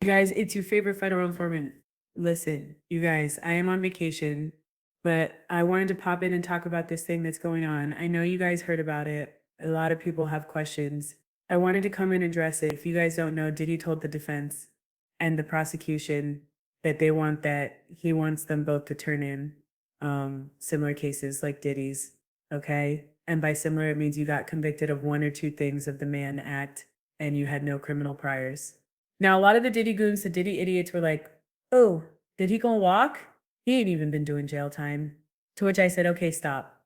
You guys, it's your favorite federal informant. Listen, you guys, I am on vacation, but I wanted to pop in and talk about this thing that's going on. I know you guys heard about it. A lot of people have questions. I wanted to come and address it. If you guys don't know, Diddy told the defense and the prosecution that he wants them both to turn in similar cases like Diddy's. Okay. And by similar, it means you got convicted of one or two things of the Mann Act and you had no criminal priors. Now, a lot of the Diddy goons, the Diddy idiots were like, oh, did he go walk? He ain't even been doing jail time. To which I said, okay, stop.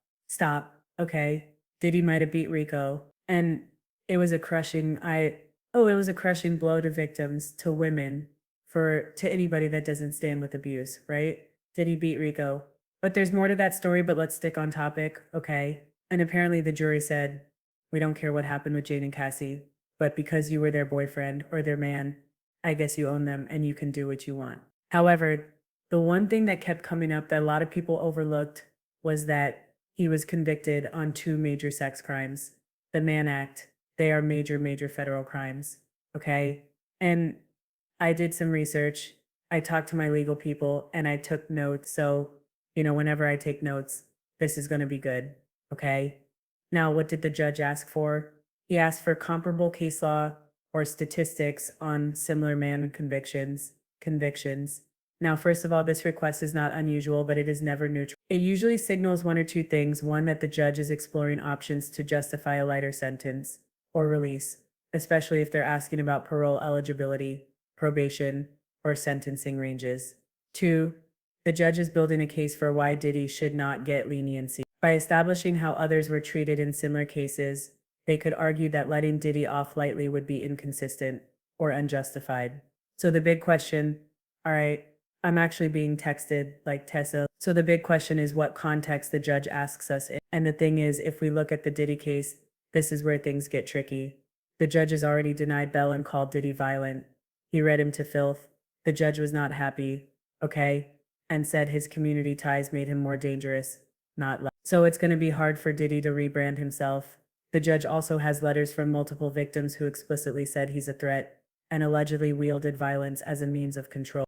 Okay. Diddy might have beat Rico. And it was a crushing, it was a crushing blow to victims, to women, to anybody that doesn't stand with abuse, right? Diddy beat Rico. But there's more to that story, but let's stick on topic, okay? And apparently the jury said, we don't care what happened with Jane and Cassie, but because you were their boyfriend or their man, I guess you own them and you can do what you want. However, the one thing that kept coming up that a lot of people overlooked was that he was convicted on two major sex crimes. The Mann Act, they are major, major federal crimes. Okay. And I did some research. I talked to my legal people and I took notes. So, whenever I take notes, this is going to be good. Okay. Now, what did the judge ask for? He asked for comparable case law or statistics on similar Mann convictions. Now, first of all, this request is not unusual, but it is never neutral. It usually signals one or two things. One, that the judge is exploring options to justify a lighter sentence or release, especially if they're asking about parole eligibility, probation, or sentencing ranges. Two, the judge is building a case for why Diddy should not get leniency. By establishing how others were treated in similar cases, they could argue that letting Diddy off lightly would be inconsistent or unjustified. So the big question, all right, I'm actually being texted like Tessa. So the big question is what context the judge asks us in. And the thing is, if we look at the Diddy case, this is where things get tricky. The judge has already denied bail and called Diddy violent. He read him to filth. The judge was not happy, okay, and said his community ties made him more dangerous, not less. So it's going to be hard for Diddy to rebrand himself. The judge also has letters from multiple victims who explicitly said he's a threat and allegedly wielded violence as a means of control.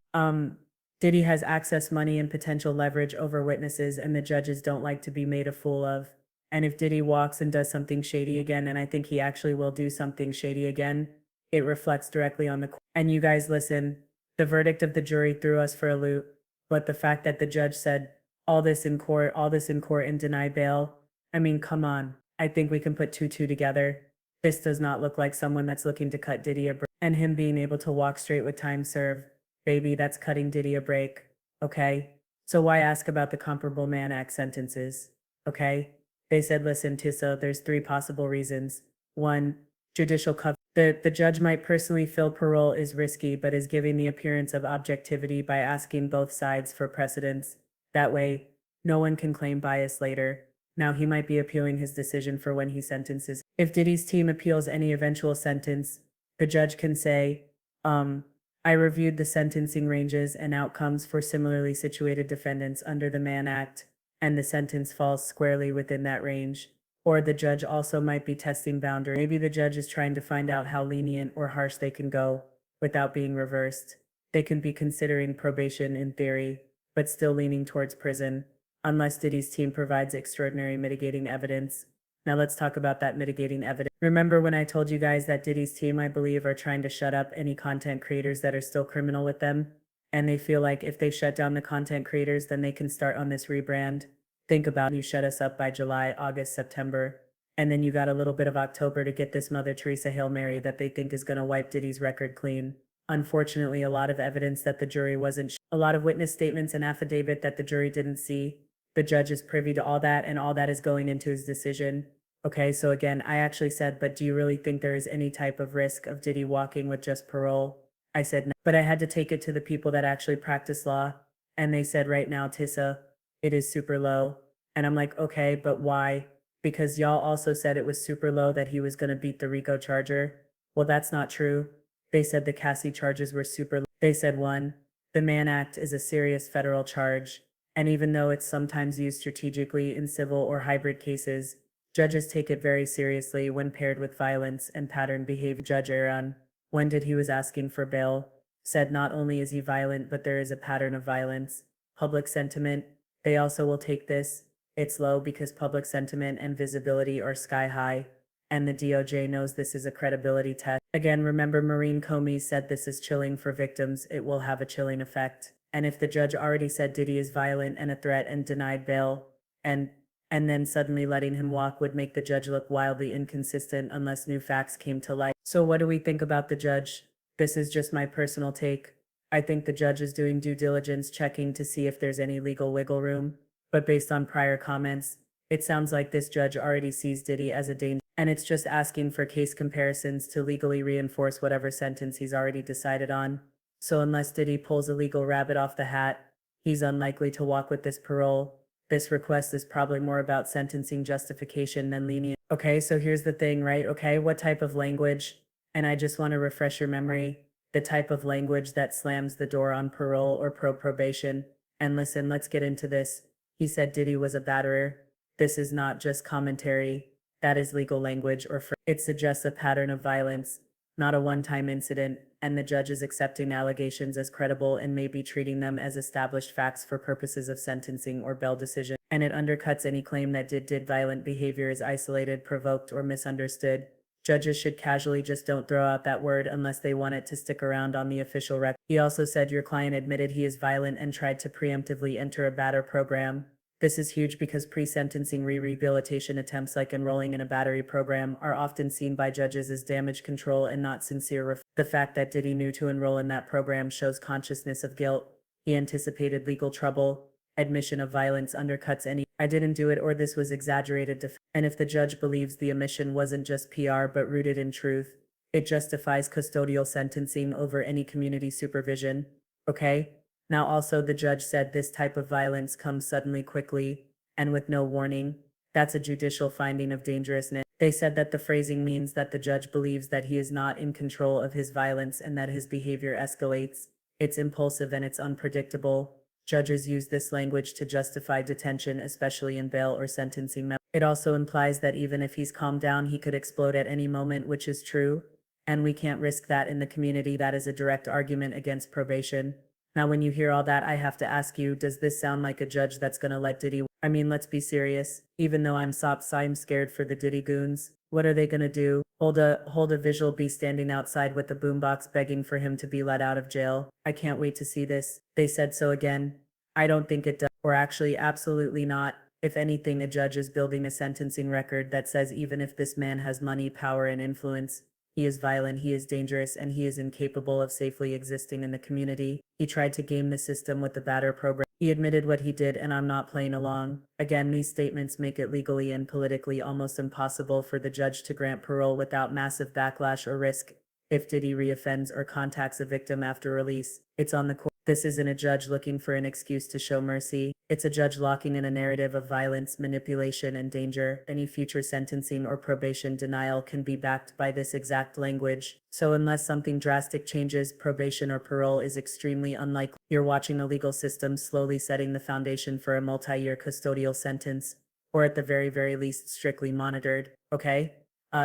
Diddy has access, money, and potential leverage over witnesses, and the judges don't like to be made a fool of. And if Diddy walks and does something shady again, and I think he actually will do something shady again, it reflects directly on the court. And you guys listen, the verdict of the jury threw us for a loop, but the fact that the judge said all this in court, and denied bail, I mean, come on. I think we can put two together. This does not look like someone that's looking to cut Diddy a break. And him being able to walk straight with time served, baby, that's cutting Diddy a break. Okay? So why ask about the comparable Mann Act sentences? Okay? They said, listen, Tissa, there's three possible reasons. One, judicial cover. The judge might personally feel parole is risky, but is giving the appearance of objectivity by asking both sides for precedence. That way, no one can claim bias later. Now he might be appealing his decision for when he sentences. If Diddy's team appeals any eventual sentence, the judge can say, I reviewed the sentencing ranges and outcomes for similarly situated defendants under the Mann Act, and the sentence falls squarely within that range. Or the judge also might be testing boundaries. Maybe the judge is trying to find out how lenient or harsh they can go without being reversed. They can be considering probation in theory, but still leaning towards prison, unless Diddy's team provides extraordinary mitigating evidence. Now let's talk about that mitigating evidence. Remember when I told you guys that Diddy's team, I believe, are trying to shut up any content creators that are still criminal with them? And they feel like if they shut down the content creators, then they can start on this rebrand. Think about it. You shut us up by July, August, September, and then you got a little bit of October to get this Mother Teresa Hail Mary that they think is going to wipe Diddy's record clean. Unfortunately, a lot of evidence that the jury wasn't, a lot of witness statements and affidavit that the jury didn't see. The judge is privy to all that, and all that is going into his decision. Okay, so again, I actually said, but do you really think there is any type of risk of Diddy walking with just parole? I said no, but I had to take it to the people that actually practice law, and they said right now, Tissa, it is super low. And I'm like, okay, but why? Because y'all also said it was super low that he was going to beat the Rico charger. Well, that's not true. They said the Cassie charges were super low. They said one, the Mann Act is a serious federal charge. And even though it's sometimes used strategically in civil or hybrid cases, judges take it very seriously when paired with violence and pattern behavior. Judge Aaron, when did he was asking for bail, said not only is he violent, but there is a pattern of violence. Public sentiment, they also will take this. It's low because public sentiment and visibility are sky high, and the DOJ knows this is a credibility test. Again, remember Maureen Comey said this is chilling for victims, it will have a chilling effect. And if the judge already said Diddy is violent and a threat and denied bail, and and then suddenly letting him walk would make the judge look wildly inconsistent unless new facts came to light. So what do we think about the judge? This is just my personal take. I think the judge is doing due diligence checking to see if there's any legal wiggle room, but based on prior comments, it sounds like this judge already sees Diddy as a danger, and it's just asking for case comparisons to legally reinforce whatever sentence he's already decided on. So unless Diddy pulls a legal rabbit off the hat, he's unlikely to walk with this parole. This request is probably more about sentencing justification than lenient. Okay, so here's the thing, right? Okay, what type of language? And I just want to refresh your memory. The type of language that slams the door on parole or probation. And listen, let's get into this. He said Diddy was a batterer. This is not just commentary. That is legal language it suggests a pattern of violence, not a one-time incident, and the judge is accepting allegations as credible and may be treating them as established facts for purposes of sentencing or bail decision. And it undercuts any claim that did violent behavior is isolated, provoked, or misunderstood. Judges should casually just don't throw out that word unless they want it to stick around on the official record. He also said your client admitted he is violent and tried to preemptively enter a batter program. This is huge because pre-sentencing rehabilitation attempts like enrolling in a battery program are often seen by judges as damage control and not sincere. The fact that Diddy knew to enroll in that program shows consciousness of guilt. He anticipated legal trouble. Admission of violence undercuts any "I didn't do it" or "this was exaggerated" and if the judge believes the omission wasn't just PR but rooted in truth, it justifies custodial sentencing over any community supervision. Okay? Now also the judge said this type of violence comes suddenly, quickly, and with no warning. That's a judicial finding of dangerousness. They said that the phrasing means that the judge believes that he is not in control of his violence and that his behavior escalates. It's impulsive and it's unpredictable. Judges use this language to justify detention, especially in bail or sentencing. It also implies that even if he's calmed down, he could explode at any moment, which is true. And we can't risk that in the community. That is a direct argument against probation. Now, when you hear all that, I have to ask you, does this sound like a judge that's gonna let Diddy? I mean, let's be serious. Even though I'm scared for the Diddy goons. What are they gonna do? Hold a visual be standing outside with the boombox begging for him to be let out of jail. I can't wait to see this. They said so again. I don't think it does, or actually absolutely not. If anything, a judge is building a sentencing record that says even if this man has money, power, and influence, he is violent, he is dangerous, and he is incapable of safely existing in the community. He tried to game the system with the batter program. He admitted what he did, and I'm not playing along. Again, these statements make it legally and politically almost impossible for the judge to grant parole without massive backlash or risk. If Diddy reoffends or contacts a victim after release, it's on the court. This isn't a judge looking for an excuse to show mercy. It's a judge locking in a narrative of violence, manipulation, and danger. Any future sentencing or probation denial can be backed by this exact language. So unless something drastic changes, probation or parole is extremely unlikely. You're watching a legal system slowly setting the foundation for a multi-year custodial sentence, or at the very, very least, strictly monitored. Okay?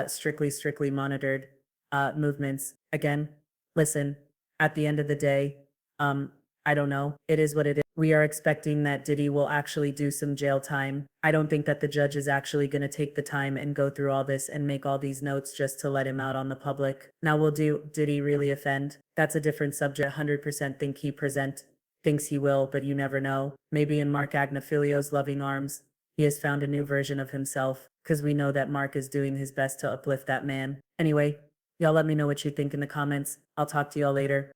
Strictly monitored. Movements. Again, listen, at the end of the day, I don't know. It is what it is. We are expecting that Diddy will actually do some jail time. I don't think that the judge is actually going to take the time and go through all this and make all these notes just to let him out on the public. Now did he really offend? That's a different subject. 100% thinks he will, but you never know. Maybe in Mark Agnifilio's loving arms, he has found a new version of himself, because we know that Mark is doing his best to uplift that man. Anyway, y'all let me know what you think in the comments. I'll talk to y'all later.